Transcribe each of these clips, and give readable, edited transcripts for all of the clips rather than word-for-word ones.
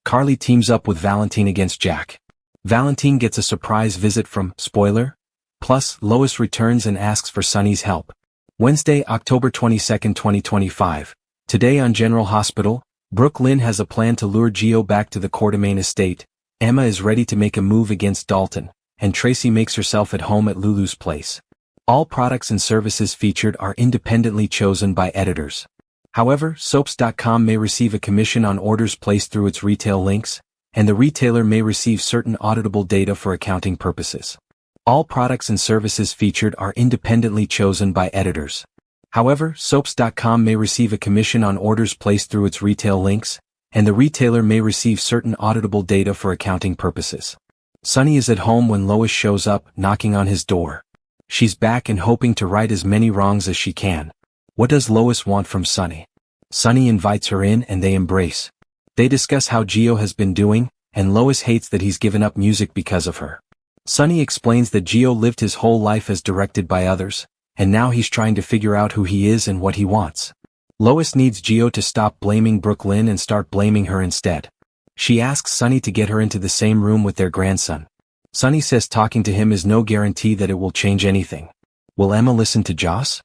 Carly teams up with Valentin against Jack. Valentin gets a surprise visit from, spoiler? Plus, Lois returns and asks for Sonny's help. Wednesday, October 22, 2025. Today on General Hospital, Brooke Lynn has a plan to lure Gio back to the Quartermain estate. Emma is ready to make a move against Dalton, and Tracy makes herself at home at Lulu's place. All products and services featured are independently chosen by editors. However, soaps.com may receive a commission on orders placed through its retail links, and the retailer may receive certain auditable data for accounting purposes. All products and services featured are independently chosen by editors. However, soaps.com may receive a commission on orders placed through its retail links, and the retailer may receive certain auditable data for accounting purposes. Sonny is at home when Lois shows up, knocking on his door. She's back and hoping to right as many wrongs as she can. What does Lois want from Sonny? Sonny invites her in and they embrace. They discuss how Gio has been doing, and Lois hates that he's given up music because of her. Sonny explains that Gio lived his whole life as directed by others, and now he's trying to figure out who he is and what he wants. Lois needs Gio to stop blaming Brooke Lynn and start blaming her instead. She asks Sonny to get her into the same room with their grandson. Sonny says talking to him is no guarantee that it will change anything. Will Emma listen to Joss?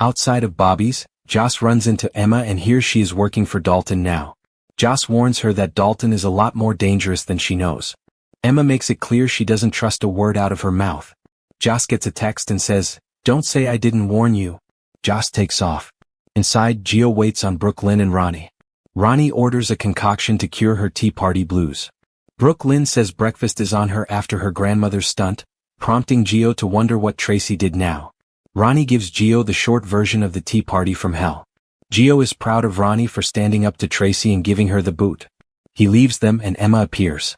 Outside of Bobby's, Joss runs into Emma and hears she is working for Dalton now. Joss warns her that Dalton is a lot more dangerous than she knows. Emma makes it clear she doesn't trust a word out of her mouth. Joss gets a text and says, "Don't say I didn't warn you." Joss takes off. Inside, Gio waits on Brooke Lynn and Ronnie. Ronnie orders a concoction to cure her tea party blues. Brooke Lynn says breakfast is on her after her grandmother's stunt, prompting Gio to wonder what Tracy did now. Ronnie gives Gio the short version of the tea party from hell. Gio is proud of Ronnie for standing up to Tracy and giving her the boot. He leaves them and Emma appears.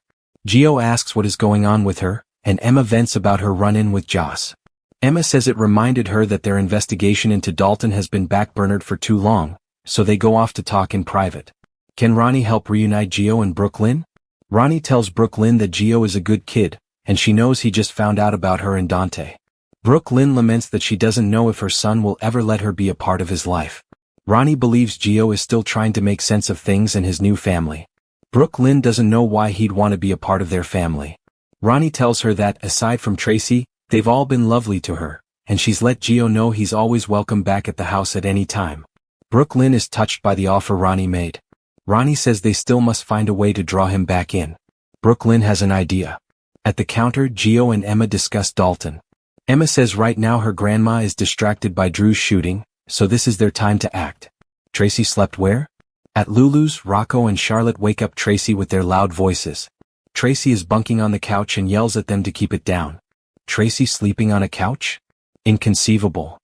Gio asks what is going on with her, and Emma vents about her run-in with Joss. Emma says it reminded her that their investigation into Dalton has been backburnered for too long, so they go off to talk in private. Can Ronnie help reunite Gio and Brooke Lynn? Ronnie tells Brooke Lynn that Gio is a good kid, and she knows he just found out about her and Dante. Brooke Lynn laments that she doesn't know if her son will ever let her be a part of his life. Ronnie believes Gio is still trying to make sense of things and his new family. Brooke Lynn doesn't know why he'd want to be a part of their family. Ronnie tells her that, aside from Tracy, they've all been lovely to her, and she's let Gio know he's always welcome back at the house at any time. Brooke Lynn is touched by the offer Ronnie made. Ronnie says they still must find a way to draw him back in. Brooke Lynn has an idea. At the counter, Gio and Emma discuss Dalton. Emma says right now her grandma is distracted by Drew's shooting, so this is their time to act. Tracy slept where? At Lulu's, Rocco and Charlotte wake up Tracy with their loud voices. Tracy is bunking on the couch and yells at them to keep it down. Tracy sleeping on a couch? Inconceivable.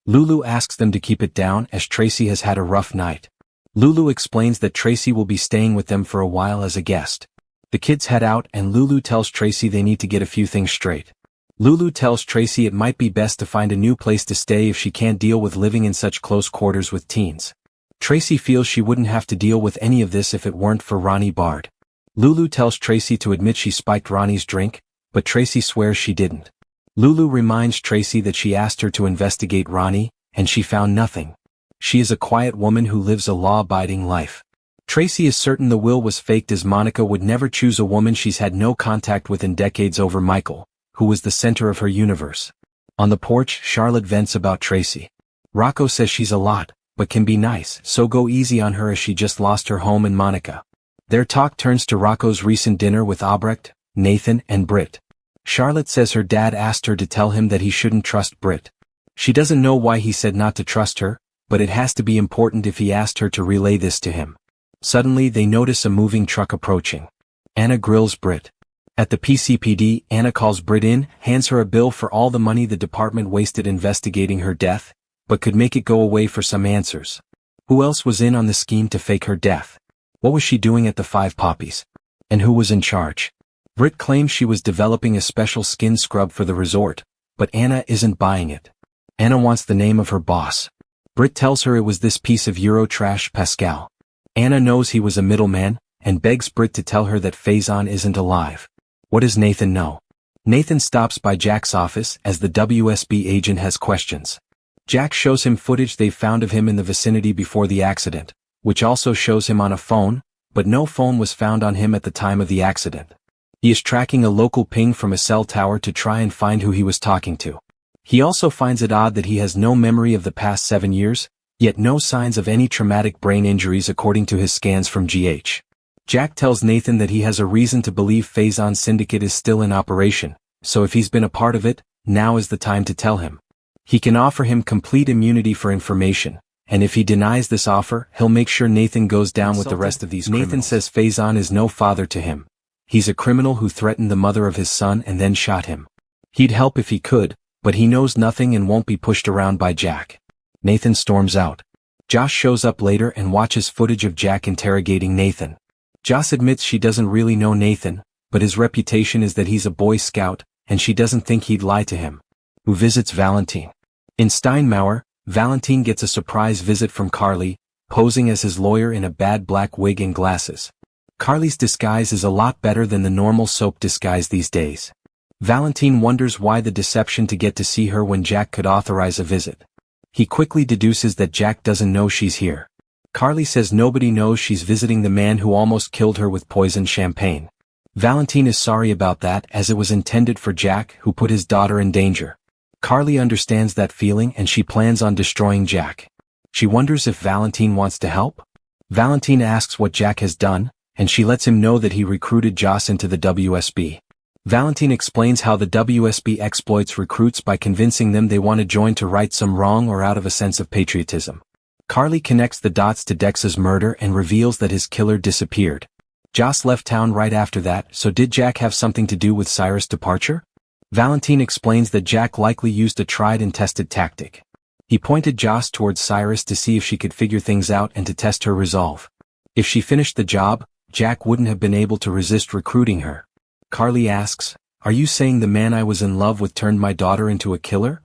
Lulu asks them to keep it down as Tracy has had a rough night. Lulu explains that Tracy will be staying with them for a while as a guest. The kids head out and Lulu tells Tracy they need to get a few things straight. Lulu tells Tracy it might be best to find a new place to stay if she can't deal with living in such close quarters with teens. Tracy feels she wouldn't have to deal with any of this if it weren't for Ronnie Bard. Lulu tells Tracy to admit she spiked Ronnie's drink, but Tracy swears she didn't. Lulu reminds Tracy that she asked her to investigate Ronnie, and she found nothing. She is a quiet woman who lives a law-abiding life. Tracy is certain the will was faked as Monica would never choose a woman she's had no contact with in decades over Michael, who was the center of her universe. On the porch, Charlotte vents about Tracy. Rocco says she's a lot, but can be nice, so go easy on her as she just lost her home in Monica. Their talk turns to Rocco's recent dinner with Albrecht, Nathan, and Britt. Charlotte says her dad asked her to tell him that he shouldn't trust Britt. She doesn't know why he said not to trust her, but it has to be important if he asked her to relay this to him. Suddenly they notice a moving truck approaching. Anna grills Britt. At the PCPD, Anna calls Britt in, hands her a bill for all the money the department wasted investigating her death, but could make it go away for some answers. Who else was in on the scheme to fake her death? What was she doing at the Five Poppies? And who was in charge? Britt claims she was developing a special skin scrub for the resort, but Anna isn't buying it. Anna wants the name of her boss. Britt tells her it was this piece of Euro trash Pascal. Anna knows he was a middleman, and begs Britt to tell her that Faison isn't alive. What does Nathan know? Nathan stops by Jack's office as the WSB agent has questions. Jack shows him footage they found of him in the vicinity before the accident, which also shows him on a phone, but no phone was found on him at the time of the accident. He is tracking a local ping from a cell tower to try and find who he was talking to. He also finds it odd that he has no memory of the past 7 years, yet no signs of any traumatic brain injuries according to his scans from GH. Jack tells Nathan that he has a reason to believe Faison's syndicate is still in operation, so if he's been a part of it, now is the time to tell him. He can offer him complete immunity for information, and if he denies this offer, he'll make sure Nathan goes down with the rest of these criminals. Nathan says Faison is no father to him. He's a criminal who threatened the mother of his son and then shot him. He'd help if he could, but he knows nothing and won't be pushed around by Jack. Nathan storms out. Josh shows up later and watches footage of Jack interrogating Nathan. Joss admits she doesn't really know Nathan, but his reputation is that he's a Boy Scout, and she doesn't think he'd lie to him. Who visits Valentin. In Steinmauer, Valentin gets a surprise visit from Carly, posing as his lawyer in a bad black wig and glasses. Carly's disguise is a lot better than the normal soap disguise these days. Valentin wonders why the deception to get to see her when Jack could authorize a visit. He quickly deduces that Jack doesn't know she's here. Carly says nobody knows she's visiting the man who almost killed her with poisoned champagne. Valentin is sorry about that as it was intended for Jack, who put his daughter in danger. Carly understands that feeling and she plans on destroying Jack. She wonders if Valentin wants to help? Valentin asks what Jack has done, and she lets him know that he recruited Joss into the WSB. Valentin explains how the WSB exploits recruits by convincing them they want to join to right some wrong or out of a sense of patriotism. Carly connects the dots to Dex's murder and reveals that his killer disappeared. Joss left town right after that, so did Jack have something to do with Cyrus' departure? Valentin explains that Jack likely used a tried and tested tactic. He pointed Joss towards Cyrus to see if she could figure things out and to test her resolve. If she finished the job, Jack wouldn't have been able to resist recruiting her. Carly asks, "Are you saying the man I was in love with turned my daughter into a killer?"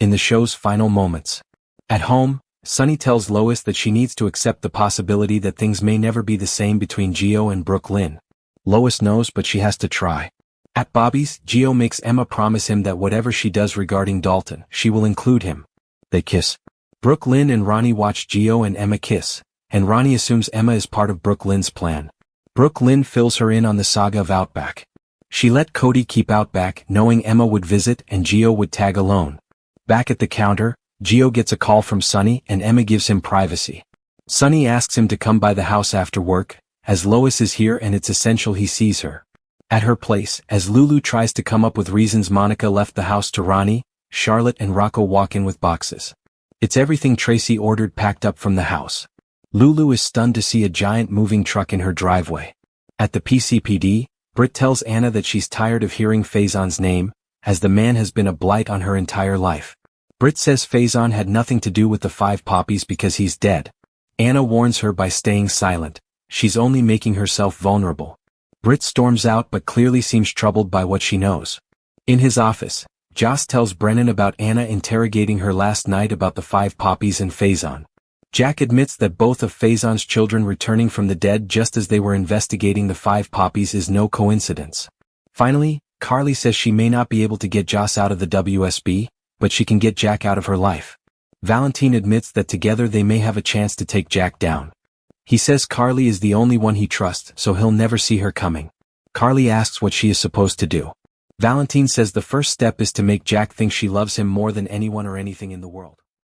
In the show's final moments. At home, Sonny tells Lois that she needs to accept the possibility that things may never be the same between Gio and Brooke Lynn. Lois knows, but she has to try. At Bobby's, Gio makes Emma promise him that whatever she does regarding Dalton, she will include him. They kiss. Brooke Lynn and Ronnie watch Gio and Emma kiss, and Ronnie assumes Emma is part of Brooke Lynn's plan. Brooke Lynn fills her in on the saga of Outback. She let Cody keep Outback, knowing Emma would visit and Gio would tag alone. Back at the counter, Gio gets a call from Sonny and Emma gives him privacy. Sonny asks him to come by the house after work, as Lois is here and it's essential he sees her. At her place, as Lulu tries to come up with reasons Monica left the house to Ronnie, Charlotte and Rocco walk in with boxes. It's everything Tracy ordered packed up from the house. Lulu is stunned to see a giant moving truck in her driveway. At the PCPD, Britt tells Anna that she's tired of hearing Faison's name, as the man has been a blight on her entire life. Britt says Faison had nothing to do with the 5 poppies because he's dead. Anna warns her by staying silent. She's only making herself vulnerable. Britt storms out but clearly seems troubled by what she knows. In his office, Joss tells Brennan about Anna interrogating her last night about the 5 poppies and Faison. Jack admits that both of Faison's children returning from the dead just as they were investigating the 5 poppies is no coincidence. Finally, Carly says she may not be able to get Joss out of the WSB, but she can get Jack out of her life. Valentin admits that together they may have a chance to take Jack down. He says Carly is the only one he trusts, so he'll never see her coming. Carly asks what she is supposed to do. Valentin says the first step is to make Jack think she loves him more than anyone or anything in the world.